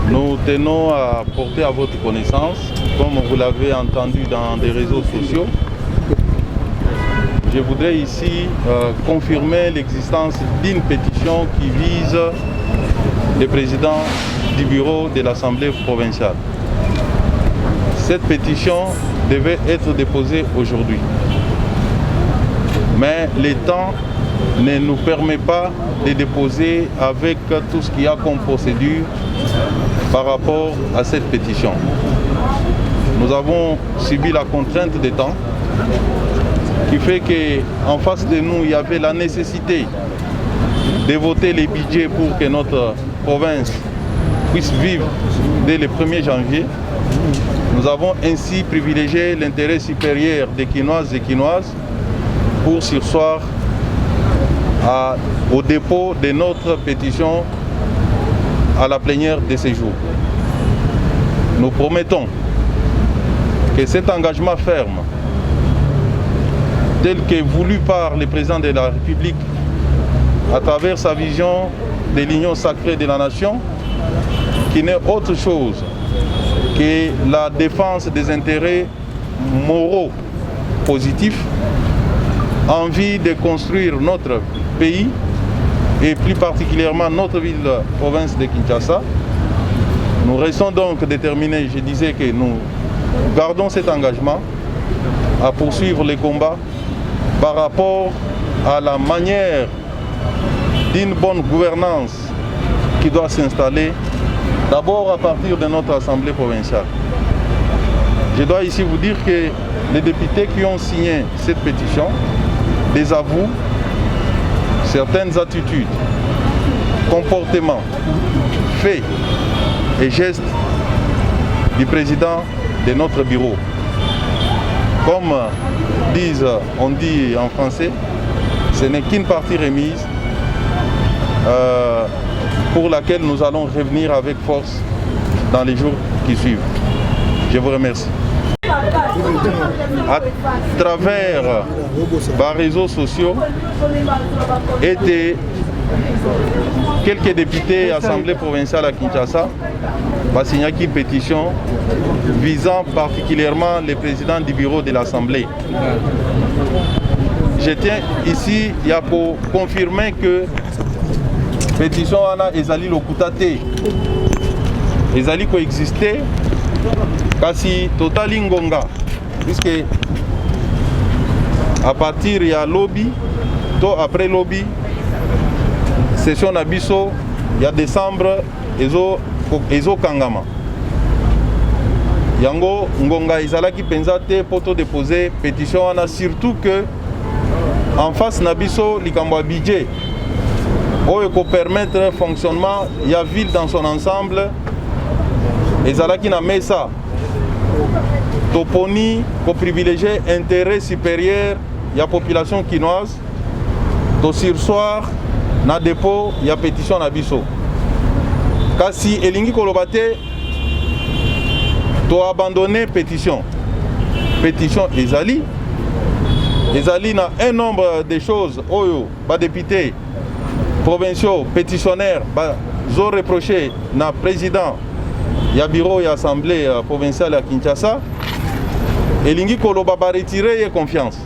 Nous tenons à porter à votre connaissance, comme vous l'avez entendu dans des réseaux sociaux, je voudrais ici confirmer l'existence d'une pétition qui vise le président du bureau de l'Assemblée provinciale. Cette pétition devait être déposée aujourd'hui. Mais le temps ne nous permet pas de déposer avec tout ce qu'il y a comme procédure par rapport à cette pétition. Nous avons subi la contrainte de temps qui fait qu'en face de nous, il y avait la nécessité de voter les budgets pour que notre province puisse vivre dès le 1er janvier. Nous avons ainsi privilégié l'intérêt supérieur des Quinoises et Quinoises pour surseoir au dépôt de notre pétition à la plénière de ce jour. Nous promettons que cet engagement ferme, tel que voulu par le président de la République à travers sa vision de l'union sacrée de la nation, qui n'est autre chose que la défense des intérêts moraux positifs, envie de construire notre pays et plus particulièrement notre ville-province de Kinshasa. Nous restons donc déterminés, je disais que nous gardons cet engagement à poursuivre les combats par rapport à la manière d'une bonne gouvernance qui doit s'installer d'abord à partir de notre Assemblée provinciale. Je dois ici vous dire que les députés qui ont signé cette pétition désavouent certaines attitudes, comportements, faits et gestes du président de notre bureau. Comme on dit en français, ce n'est qu'une partie remise pour laquelle nous allons revenir avec force dans les jours qui suivent. Je vous remercie. À travers les réseaux sociaux et quelques députés à l'Assemblée provinciale à Kinshasa ont signé une pétition visant particulièrement le président du bureau de l'Assemblée. Je tiens ici pour confirmer que la pétition ezali lokuta te, ezali coexister kasi totali ngonga, puisque à partir ya lobby to après lobby session na biso ya décembre ezo kangama yango ngonga ezalaki penza te poto déposer pétition wana, surtout que en face na biso likambo ya budget oyo ko permettre le fonctionnement ya ville dans son ensemble ezalaki na mesa toponi ko privilégier intérêt supérieur ya population quinoise to sursoir na dépôt ya pétition na biso kasi elingi koloba te to abandonner pétition ezali na un nombre de choses oyo ba député provinciaux pétitionnaires ont reproché na président ya bureau ya assemblée provinciale à Kinshasa elingi koloba ba retirer confiance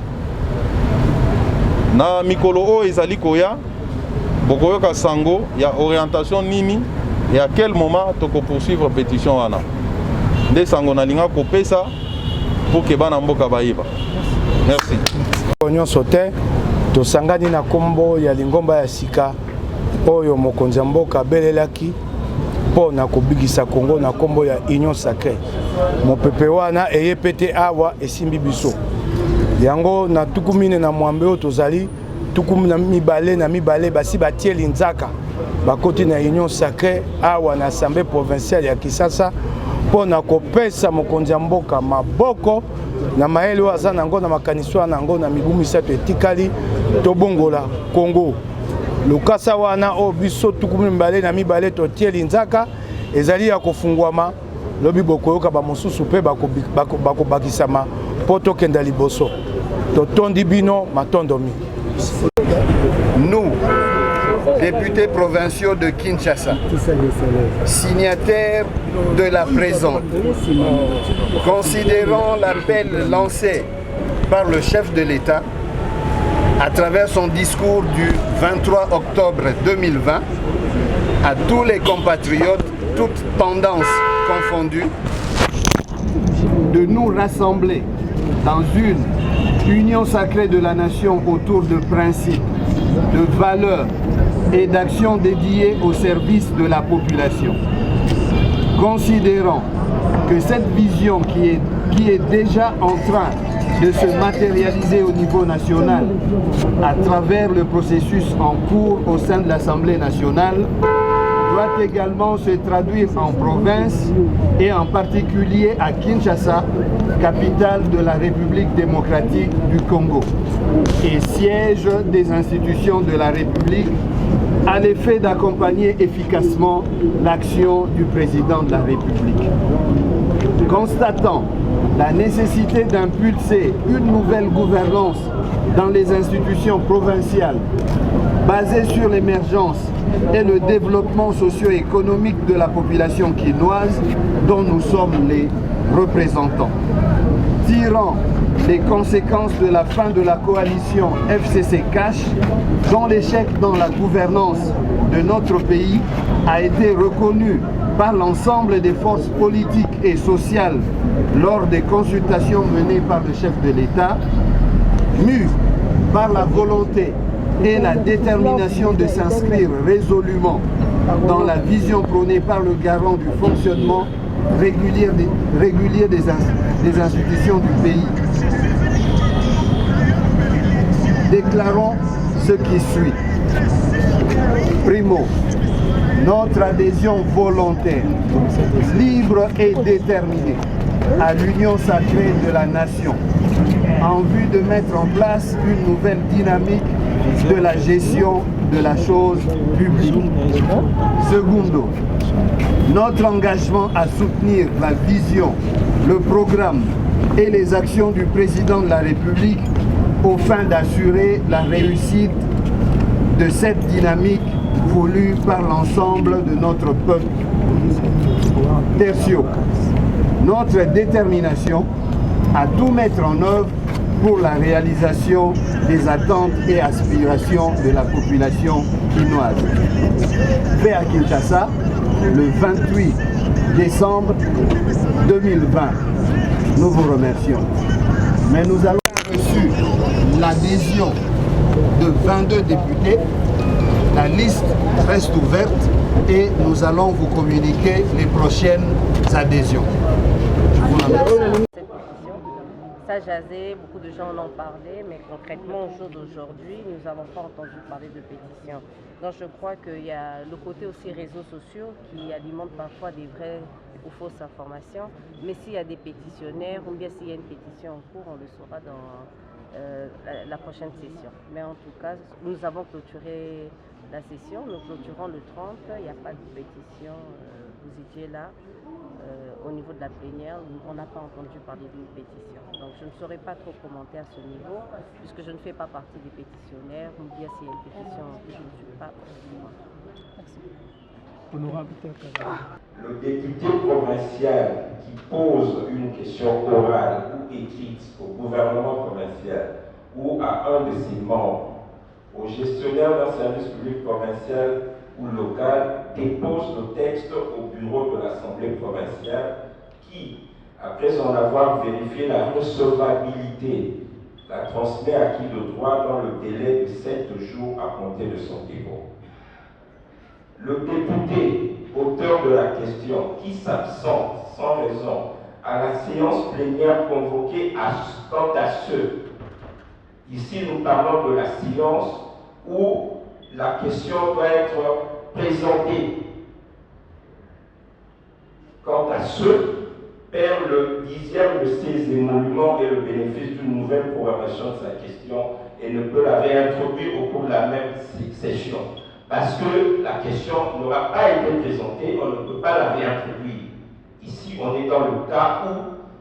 na mikolo o ezali koya bokoyoka sango ya orientation nini et à quel moment toko poursuivre pétition wana nde sango na linga kopesa pour que bana mboka bayiba. Merci. Onyo sote to sangani na kombo ya lingomba ya sika oyo mokonzi mboka belelaki po na kobigisa Kongo na kombo ya union sacrée mopepe wana eyepete awa esimbi biso yango na tukumine na mwambe o tozali tukumi na mibale basi batie linzaka bakoti na union sacrée awa na assemblée provinciale ya Kinshasa po na kopesa mokonzi mboka maboko na maele waza nango na makaniswa nango na mibu misato etikali tobongola Kongo lukasa wana o biso tukumi mbale na mibale totie linzaka ezali ya kofungwama lobi bokoyoka ba mosusu pe bakobakisama po tokenda liboso totondi bino matondomi. Nous, députés provinciaux de Kinshasa, signataires de la présente, considérant l'appel lancé par le chef de l'État à travers son discours du 23 octobre 2020 à tous les compatriotes, toutes tendances confondues, de nous rassembler dans une union sacrée de la nation autour de principes, de valeurs et d'actions dédiées au service de la population. Considérant que cette vision qui est déjà en train de se matérialiser au niveau national à travers le processus en cours au sein de l'Assemblée nationale doit également se traduire en province et en particulier à Kinshasa, capitale de la République démocratique du Congo et siège des institutions de la République, à l'effet d'accompagner efficacement l'action du président de la République. Constatant la nécessité d'impulser une nouvelle gouvernance dans les institutions provinciales basée sur l'émergence et le développement socio-économique de la population quinoise dont nous sommes les représentants. Tirant les conséquences de la fin de la coalition FCC-Cash, dont l'échec dans la gouvernance de notre pays a été reconnu par l'ensemble des forces politiques et sociales lors des consultations menées par le chef de l'État, mû par la volonté et la détermination de s'inscrire résolument dans la vision prônée par le garant du fonctionnement régulier des institutions du pays. Déclarons ce qui suit. Primo, notre adhésion volontaire, libre et déterminée à l'union sacrée de la nation en vue de mettre en place une nouvelle dynamique de la gestion de la chose publique. Secondo, notre engagement à soutenir la vision, le programme et les actions du président de la République aux fins d'assurer la réussite de cette dynamique voulue par l'ensemble de notre peuple. Tertio, notre détermination à tout mettre en œuvre pour la réalisation des attentes et aspirations de la population quinoise. Fait à Kinshasa, le 28 décembre 2020. Nous vous remercions. Mais nous avons reçu l'adhésion de 22 députés. La liste reste ouverte et nous allons vous communiquer les prochaines adhésions. Je vous remercie. Ça jasait, beaucoup de gens en ont parlé, mais concrètement au jour d'aujourd'hui, nous n'avons pas entendu parler de pétition. Donc je crois qu'il y a le côté aussi réseaux sociaux qui alimentent parfois des vraies ou fausses informations. Mais s'il y a des pétitionnaires ou bien s'il y a une pétition en cours, on le saura dans la prochaine session. Mais en tout cas, nous avons clôturé la session, nous clôturons le 30, il n'y a pas de pétition, vous étiez là. Au niveau de la plénière, on n'a pas entendu parler d'une pétition. Donc je ne saurais pas trop commenter à ce niveau, puisque je ne fais pas partie des pétitionnaires, ou bien s'il y a une pétition, je ne suis pas moi. Merci. Honorable. Le député provincial qui pose une question orale ou écrite au gouvernement provincial ou à un de ses membres, au gestionnaire d'un service public provincial ou local, dépose le texte au bureau de l'Assemblée provinciale qui, après en avoir vérifié la recevabilité, la transmet à qui de droit dans le délai de 7 jours à compter de son dépôt. Le député, auteur de la question, qui s'absente sans raison à la séance plénière convoquée quant à ceux, ici nous parlons de la séance où la question doit être présentée. Quant à ceux, perd le 10e de ses émoluments et le bénéfice d'une nouvelle programmation de sa question et ne peut la réintroduire au cours de la même session. Parce que la question n'aura pas été présentée, on ne peut pas la réintroduire. Ici, on est dans le cas où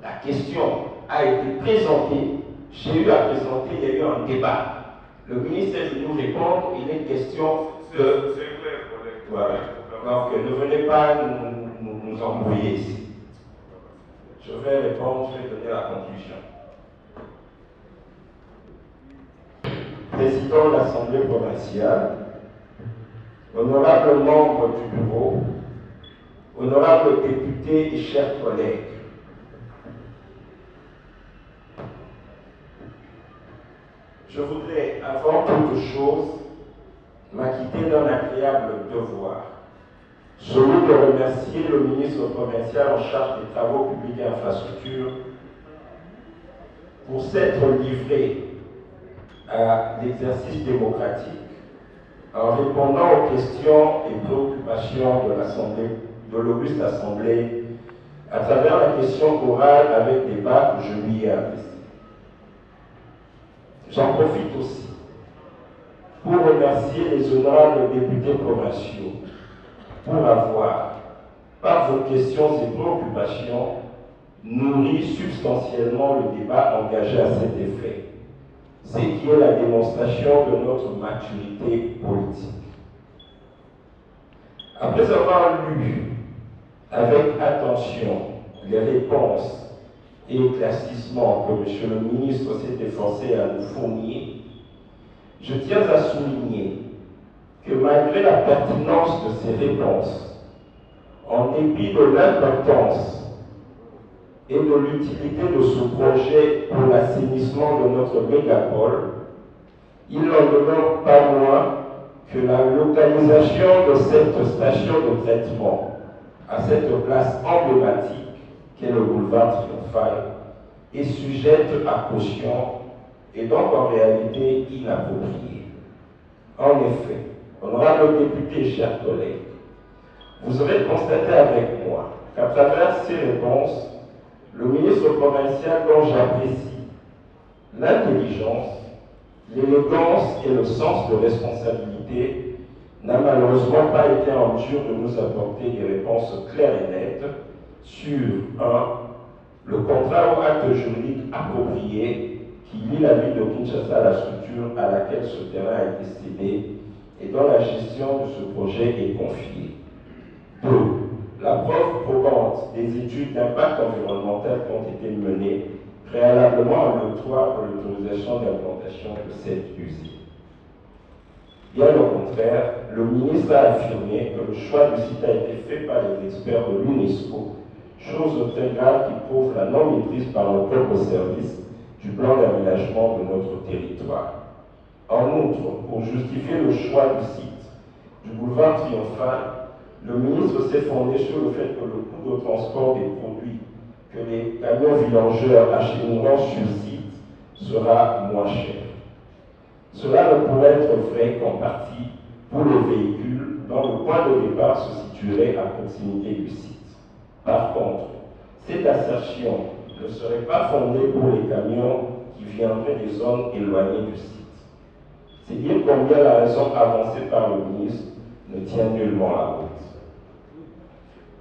la question a été présentée, j'ai eu à présenter, il y a eu un débat. Le ministre est venu répondre, il est question c'est clair, collègue. Voilà. Donc ne venez pas nous embrouiller ici. Je vais répondre, je vais donner la conclusion. Président de l'Assemblée provinciale, honorables membres du bureau, honorables députés et chers collègues, je voudrais, avant toute chose, m'acquitter d'un agréable devoir, celui de remercier le ministre provincial en charge des travaux publics et infrastructures pour s'être livré à l'exercice démocratique en répondant aux questions et préoccupations de l'Assemblée, de l'auguste Assemblée, à travers la question orale avec débat que je lui ai adressée. J'en profite aussi pour remercier les honorables députés provinciaux pour avoir, par vos questions et préoccupations, nourri substantiellement le débat engagé à cet effet, ce qui est la démonstration de notre maturité politique. Après avoir lu avec attention les réponses et éclaircissements que M. le ministre s'est efforcé à nous fournir, je tiens à souligner que malgré la pertinence de ces réponses, en dépit de l'importance et de l'utilité de ce projet pour l'assainissement de notre mégapole, il n'en demeure pas moins que la localisation de cette station de traitement à cette place emblématique qu'est le boulevard Triomphal est sujette à caution et donc en réalité inappropriée. En effet, honorables députés, chers collègues, vous aurez constaté avec moi qu'à travers ces réponses, le ministre provincial dont j'apprécie l'intelligence, l'élégance et le sens de responsabilité n'a malheureusement pas été en mesure de nous apporter des réponses claires et nettes sur 1. Le contrat ou acte juridique approprié qui lie la ville de Kinshasa à la structure à laquelle ce terrain a été cédé et dont la gestion de ce projet est confiée. 2. La preuve probante des études d'impact environnemental qui ont été menées préalablement à l'octroi pour l'autorisation d'implantation de cette usine. Bien au contraire, le ministre a affirmé que le choix du site a été fait par les experts de l'UNESCO, chose très grave qui prouve la non-maîtrise par nos propres services du plan d'aménagement de notre territoire. En outre, pour justifier le choix du site du boulevard Triomphal, le ministre s'est fondé sur le fait que le coût de transport des produits que les camions villageurs achemineront sur le site sera moins cher. Cela ne pourrait être vrai qu'en partie pour les véhicules dont le point de départ se situerait à proximité du site. Par contre, cette assertion ne serait pas fondée pour les camions qui viendraient des zones éloignées du site. C'est dire combien la raison avancée par le ministre ne tient nullement la route.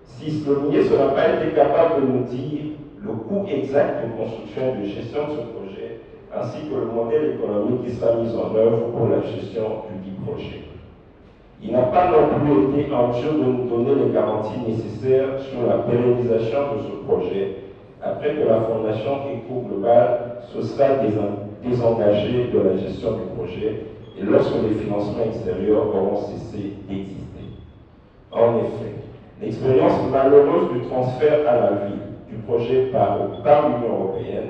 6. Le ministre n'a pas été capable de nous dire le coût exact de construction et de gestion de ce projet, ainsi que le modèle économique qui sera mis en œuvre pour la gestion du dit projet. Il n'a pas non plus été en mesure de nous donner les garanties nécessaires sur la pérennisation de ce projet, après que la Fondation Eco Global se sera désengagée de la gestion du projet et lorsque les financements extérieurs auront cessé d'exister. En effet, l'expérience malheureuse du transfert à la ville du projet par l'Union européenne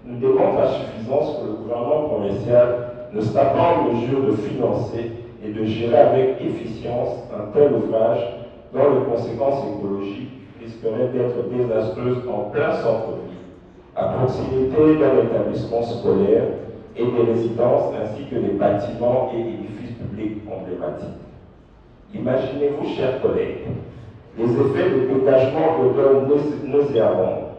nous démontre à suffisance que le gouvernement provincial ne sera pas en mesure de financer et de gérer avec efficience un tel ouvrage dont les conséquences écologiques risqueraient d'être désastreuses en plein centre-ville, à proximité d'un établissement scolaire et des résidences ainsi que des bâtiments et édifices publics emblématiques. Imaginez-vous, chers collègues, les effets de dégagement d'odeurs nauséabondes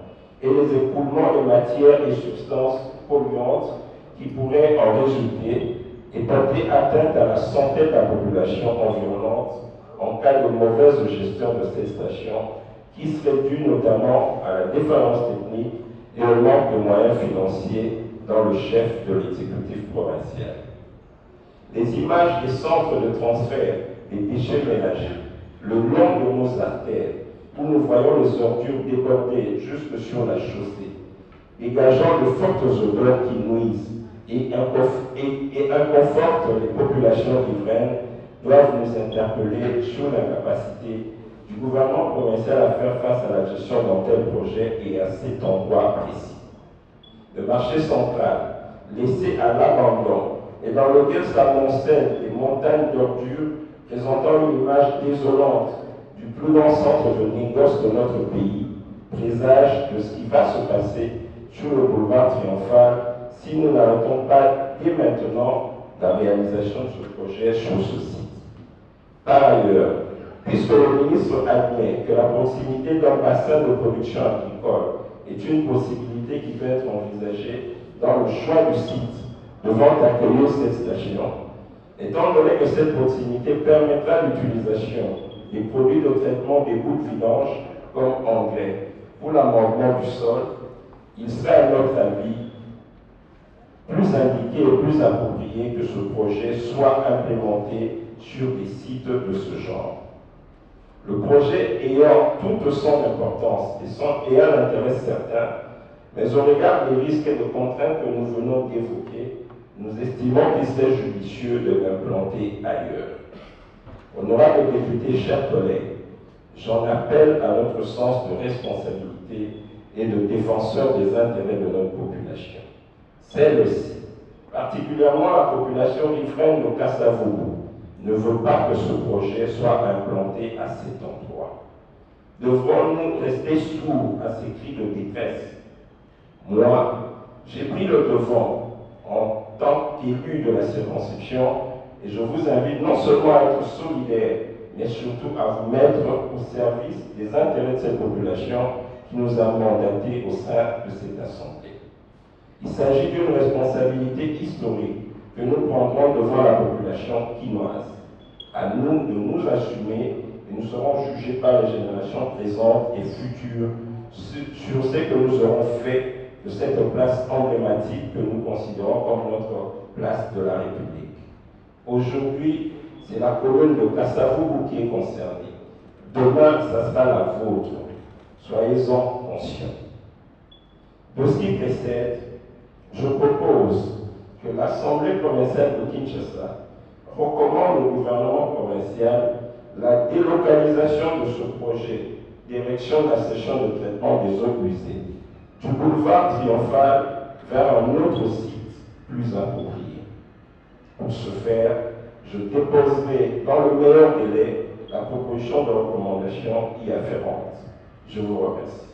et les écoulements de matières et substances polluantes qui pourraient en résulter et porter atteinte à la santé de la population environnante en cas de mauvaise gestion de cette station, qui serait due notamment à la défaillance technique et au manque de moyens financiers dans le chef de l'exécutif provincial. Les images des centres de transfert des déchets ménagers, le long de nos artères, où nous voyons les ordures déborder jusque sur la chaussée, dégageant de fortes odeurs qui nuisent et inconfortent les populations riveraines, doivent nous interpeller sur la capacité du gouvernement provincial à faire face à la gestion d'un tel projet et à cet endroit précis. Le marché central, laissé à l'abandon, et dans lequel s'amoncellent des montagnes d'ordures présentant une image désolante du plus grand centre de négoce de notre pays, présage de ce qui va se passer sur le boulevard Triomphal si nous n'arrêtons pas dès maintenant la réalisation de ce projet sur ce site. Par ailleurs, puisque le ministre admet que la proximité d'un bassin de production agricole est une possibilité qui peut être envisagée dans le choix du site devant accueillir cette station, étant donné que cette proximité permettra l'utilisation des produits de traitement des boues de vidange comme engrais pour l'amendement du sol, il serait à notre avis plus indiqué et plus approprié que ce projet soit implémenté sur des sites de ce genre. Le projet ayant toute son importance et un intérêt certain, mais au regard des risques et des contraintes que nous venons d'évoquer, nous estimons qu'il serait judicieux de l'implanter ailleurs. Honorables députés, chers collègues, j'en appelle à notre sens de responsabilité et de défenseur des intérêts de notre population. Celle-ci, particulièrement la population riveraine de Kasavubu, ne veut pas que ce projet soit implanté à cet endroit. Devrons-nous rester sourds à ces cris de détresse? Moi, j'ai pris le devant en tant qu'élu de la circonscription et je vous invite non seulement à être solidaire, mais surtout à vous mettre au service des intérêts de cette population qui nous a mandatés au sein de cette Assemblée. Il s'agit d'une responsabilité historique que nous prendrons devant la population quinoise. À nous de nous assumer et nous serons jugés par les générations présentes et futures sur ce que nous aurons fait de cette place emblématique que nous considérons comme notre place de la République. Aujourd'hui, c'est la commune de Kasavubu qui est concernée. Demain, ça sera la vôtre. Soyez-en conscients. De ce qui précède, je propose que l'Assemblée provinciale de Kinshasa recommande au gouvernement provincial la délocalisation de ce projet d'érection de la station de traitement des eaux usées du boulevard Triomphal vers un autre site plus approprié. Pour ce faire, je déposerai dans le meilleur délai la proposition de recommandation y afférente. Je vous remercie.